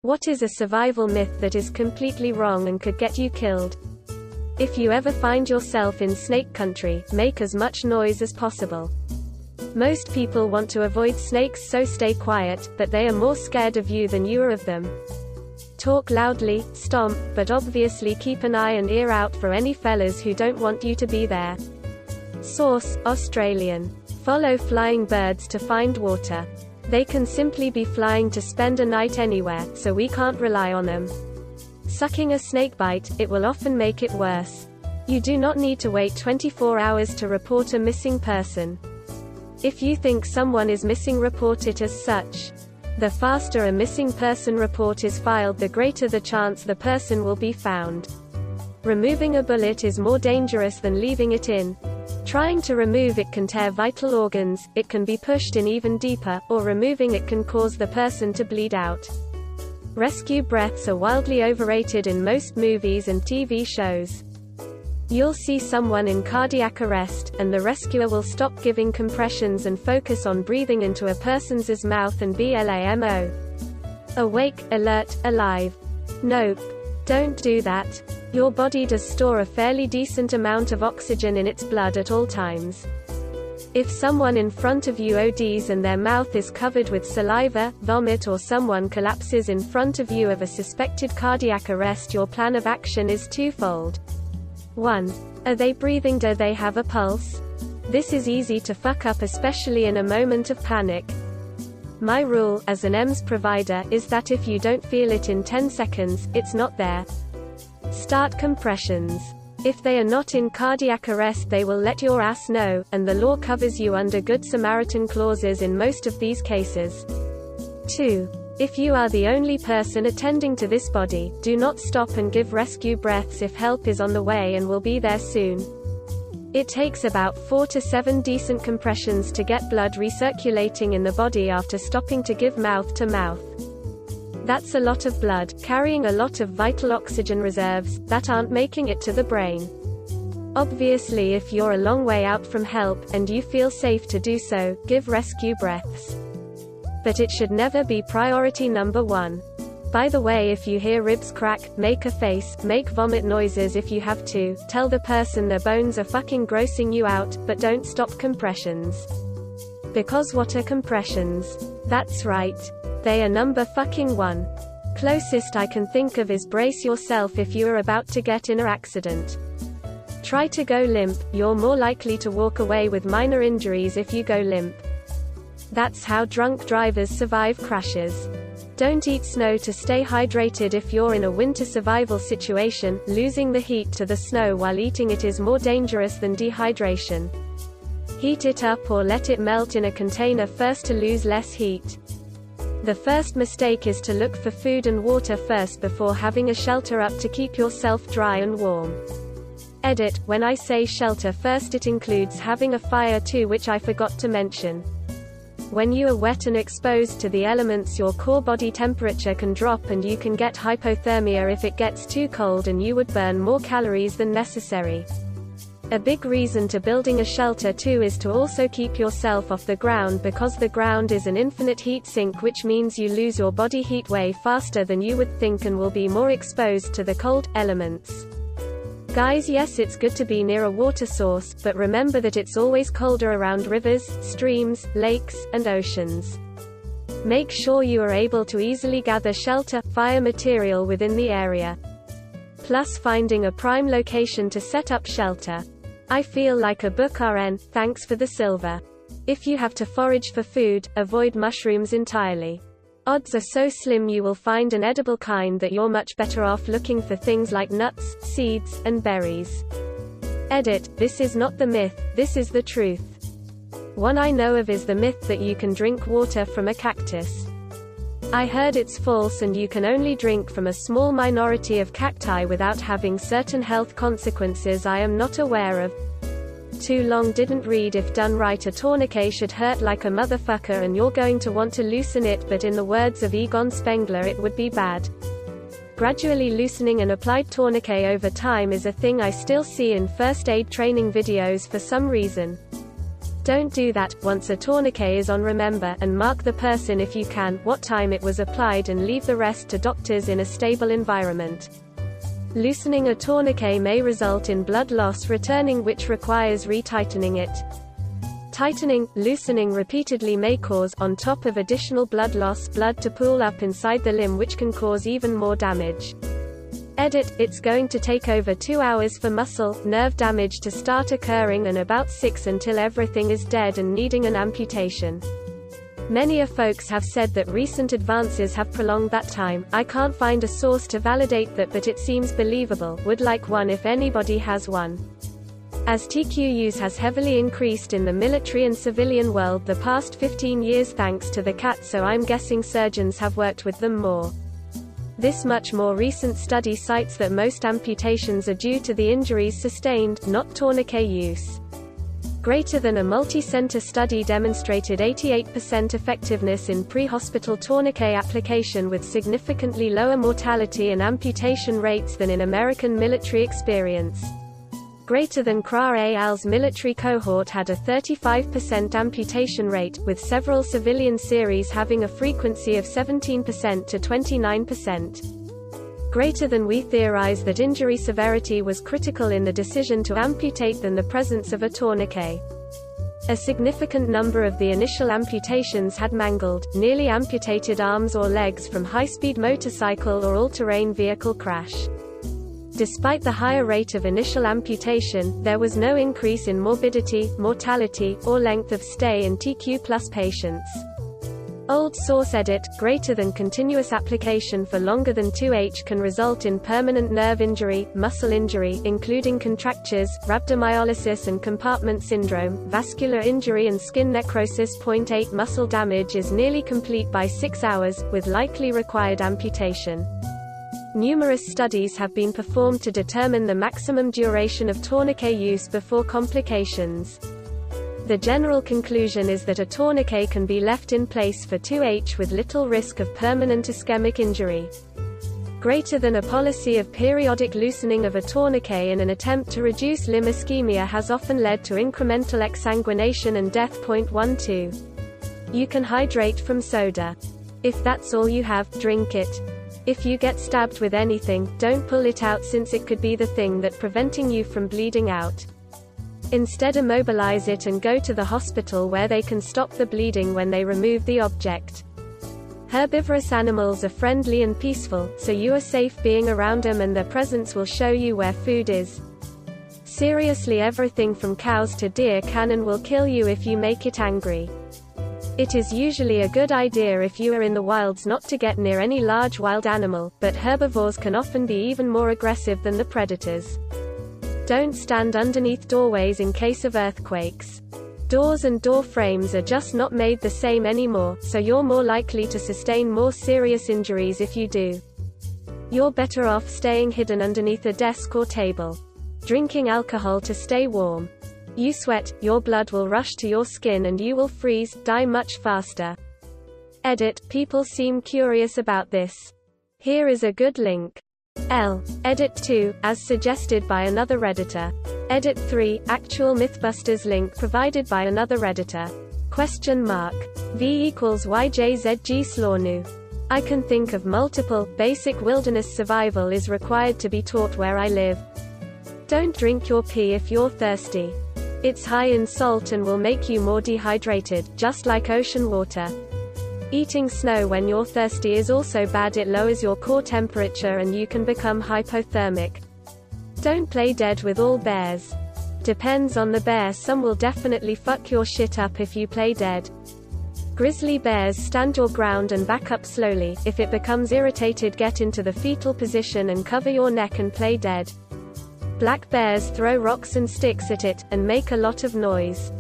What is a survival myth that is completely wrong and could get you killed? If you ever find yourself in snake country, make as much noise as possible. Most people want to avoid snakes, so stay quiet, but they are more scared of you than you are of them. Talk loudly, stomp, but obviously keep an eye and ear out for any fellas who don't want you to be there. Source: Australian. Follow flying birds to find water. They can simply be flying to spend a night anywhere, so we can't rely on them. Sucking a snakebite, it will often make it worse. You do not need to wait 24 hours to report a missing person. If you think someone is missing, report it as such. The faster a missing person report is filed, the greater the chance the person will be found. Removing a bullet is more dangerous than leaving it in. Trying to remove it can tear vital organs, it can be pushed in even deeper, or removing it can cause the person to bleed out. Rescue breaths are wildly overrated in most movies and TV shows. You'll see someone in cardiac arrest, and the rescuer will stop giving compressions and focus on breathing into a person's mouth and blamo. Awake, alert, alive. Nope. Don't do that. Your body does store a fairly decent amount of oxygen in its blood at all times. If someone in front of you ODs and their mouth is covered with saliva, vomit, or someone collapses in front of you of a suspected cardiac arrest, your plan of action is twofold. 1. Are they breathing? Do they have a pulse? This is easy to fuck up, especially in a moment of panic. My rule, as an EMS provider, is that if you don't feel it in 10 seconds, it's not there. Start compressions. If they are not in cardiac arrest, they will let your ass know, and the law covers you under Good Samaritan clauses in most of these cases. 2. If you are the only person attending to this body, do not stop and give rescue breaths if help is on the way and will be there soon. It takes about 4 to 7 decent compressions to get blood recirculating in the body after stopping to give mouth to mouth. That's a lot of blood, carrying a lot of vital oxygen reserves, that aren't making it to the brain. Obviously, if you're a long way out from help, and you feel safe to do so, give rescue breaths. But it should never be priority number 1. By the way, if you hear ribs crack, make a face, make vomit noises if you have to, tell the person their bones are fucking grossing you out, but don't stop compressions. Because what are compressions? That's right. They are number fucking 1. Closest I can think of is brace yourself if you are about to get in an accident. Try to go limp, you're more likely to walk away with minor injuries if you go limp. That's how drunk drivers survive crashes. Don't eat snow to stay hydrated if you're in a winter survival situation. Losing the heat to the snow while eating it is more dangerous than dehydration. Heat it up or let it melt in a container first to lose less heat. The first mistake is to look for food and water first before having a shelter up to keep yourself dry and warm. Edit: when I say shelter first, it includes having a fire too, which I forgot to mention. When you are wet and exposed to the elements, your core body temperature can drop and you can get hypothermia if it gets too cold, and you would burn more calories than necessary. A big reason to building a shelter too is to also keep yourself off the ground, because the ground is an infinite heat sink, which means you lose your body heat way faster than you would think and will be more exposed to the cold elements. Guys, yes, it's good to be near a water source, but remember that it's always colder around rivers, streams, lakes, and oceans. Make sure you are able to easily gather shelter, fire material within the area. Plus finding a prime location to set up shelter. I feel like a book RN, thanks for the silver. If you have to forage for food, avoid mushrooms entirely. Odds are so slim you will find an edible kind that you're much better off looking for things like nuts, seeds, and berries. Edit: this is not the myth, this is the truth. One I know of is the myth that you can drink water from a cactus. I heard it's false, and you can only drink from a small minority of cacti without having certain health consequences I am not aware of. Too long didn't read. If done right, a tourniquet should hurt like a motherfucker, and you're going to want to loosen it, but in the words of Egon Spengler, it would be bad. Gradually loosening an applied tourniquet over time is a thing I still see in first aid training videos for some reason. Don't do that. Once a tourniquet is on, remember, and mark the person if you can, what time it was applied, and leave the rest to doctors in a stable environment. Loosening a tourniquet may result in blood loss returning, which requires retightening it. Tightening, loosening repeatedly may cause, on top of additional blood loss, blood to pool up inside the limb, which can cause even more damage. Edit, it's going to take over 2 hours for muscle, nerve damage to start occurring, and about 6 until everything is dead and needing an amputation. Many folks have said that recent advances have prolonged that time. I can't find a source to validate that, but it seems believable. Would like one if anybody has one. As TQ use has heavily increased in the military and civilian world the past 15 years thanks to the cat, so I'm guessing surgeons have worked with them more. This much more recent study cites that most amputations are due to the injuries sustained, not tourniquet use. Greater than a multi-center study demonstrated 88% effectiveness in pre-hospital tourniquet application with significantly lower mortality and amputation rates than in American military experience. Greater than CRA et al.'s military cohort had a 35% amputation rate, with several civilian series having a frequency of 17% to 29%. Greater than we theorize that injury severity was critical in the decision to amputate than the presence of a tourniquet. A significant number of the initial amputations had mangled, nearly amputated arms or legs from high-speed motorcycle or all-terrain vehicle crash. Despite the higher rate of initial amputation, there was no increase in morbidity, mortality, or length of stay in TQ plus patients. Old source. Edit, greater than continuous application for longer than 2H can result in permanent nerve injury, muscle injury including contractures, rhabdomyolysis and compartment syndrome, vascular injury and skin necrosis. 8 Muscle damage is nearly complete by 6 hours, with likely required amputation. Numerous studies have been performed to determine the maximum duration of tourniquet use before complications. The general conclusion is that a tourniquet can be left in place for 2H with little risk of permanent ischemic injury. Greater than a policy of periodic loosening of a tourniquet in an attempt to reduce limb ischemia has often led to incremental exsanguination and death. 12. You can hydrate from soda. If that's all you have, drink it. If you get stabbed with anything, don't pull it out since it could be the thing that's preventing you from bleeding out. Instead, immobilize it and go to the hospital where they can stop the bleeding when they remove the object. Herbivorous animals are friendly and peaceful, so you are safe being around them, and their presence will show you where food is. Seriously, everything from cows to deer can and will kill you if you make it angry. It is usually a good idea if you are in the wilds not to get near any large wild animal, but herbivores can often be even more aggressive than the predators. Don't stand underneath doorways in case of earthquakes. Doors and door frames are just not made the same anymore, so you're more likely to sustain more serious injuries if you do. You're better off staying hidden underneath a desk or table. Drinking alcohol to stay warm. You sweat, your blood will rush to your skin and you will freeze, die much faster. Edit, people seem curious about this. Here is a good link. Edit 2, as suggested by another Redditor. Edit 3, actual Mythbusters link provided by another Redditor. V equals YJZG Slornu. I can think of multiple. Basic wilderness survival is required to be taught where I live. Don't drink your pee if you're thirsty. It's high in salt and will make you more dehydrated, just like ocean water. Eating snow when you're thirsty is also bad. It lowers your core temperature and you can become hypothermic. Don't play dead with all bears. Depends on the bear, some will definitely fuck your shit up if you play dead. Grizzly bears, stand your ground and back up slowly. If it becomes irritated, get into the fetal position and cover your neck and play dead. Black bears throw rocks and sticks at it, and make a lot of noise.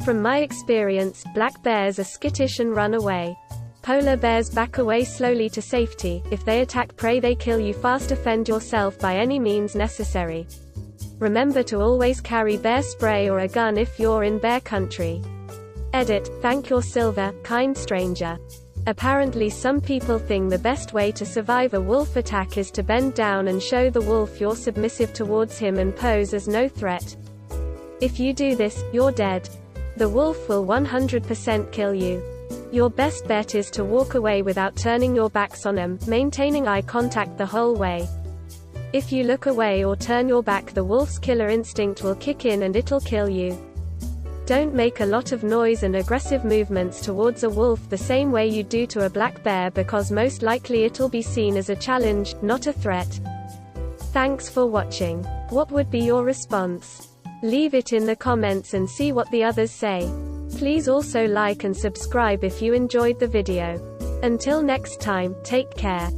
From my experience, black bears are skittish and run away. Polar bears back away slowly to safety. If they attack prey, they kill you fast. Defend yourself by any means necessary. Remember to always carry bear spray or a gun if you're in bear country. Edit, thank your silver, kind stranger. Apparently some people think the best way to survive a wolf attack is to bend down and show the wolf you're submissive towards him and pose as no threat. If you do this, you're dead. The wolf will 100% kill you. Your best bet is to walk away without turning your backs on them, maintaining eye contact the whole way. If you look away or turn your back, the wolf's killer instinct will kick in and it'll kill you. Don't make a lot of noise and aggressive movements towards a wolf the same way you do to a black bear, because most likely it'll be seen as a challenge, not a threat. Thanks for watching. What would be your response? Leave it in the comments and see what the others say. Please also like and subscribe if you enjoyed the video. Until next time, take care.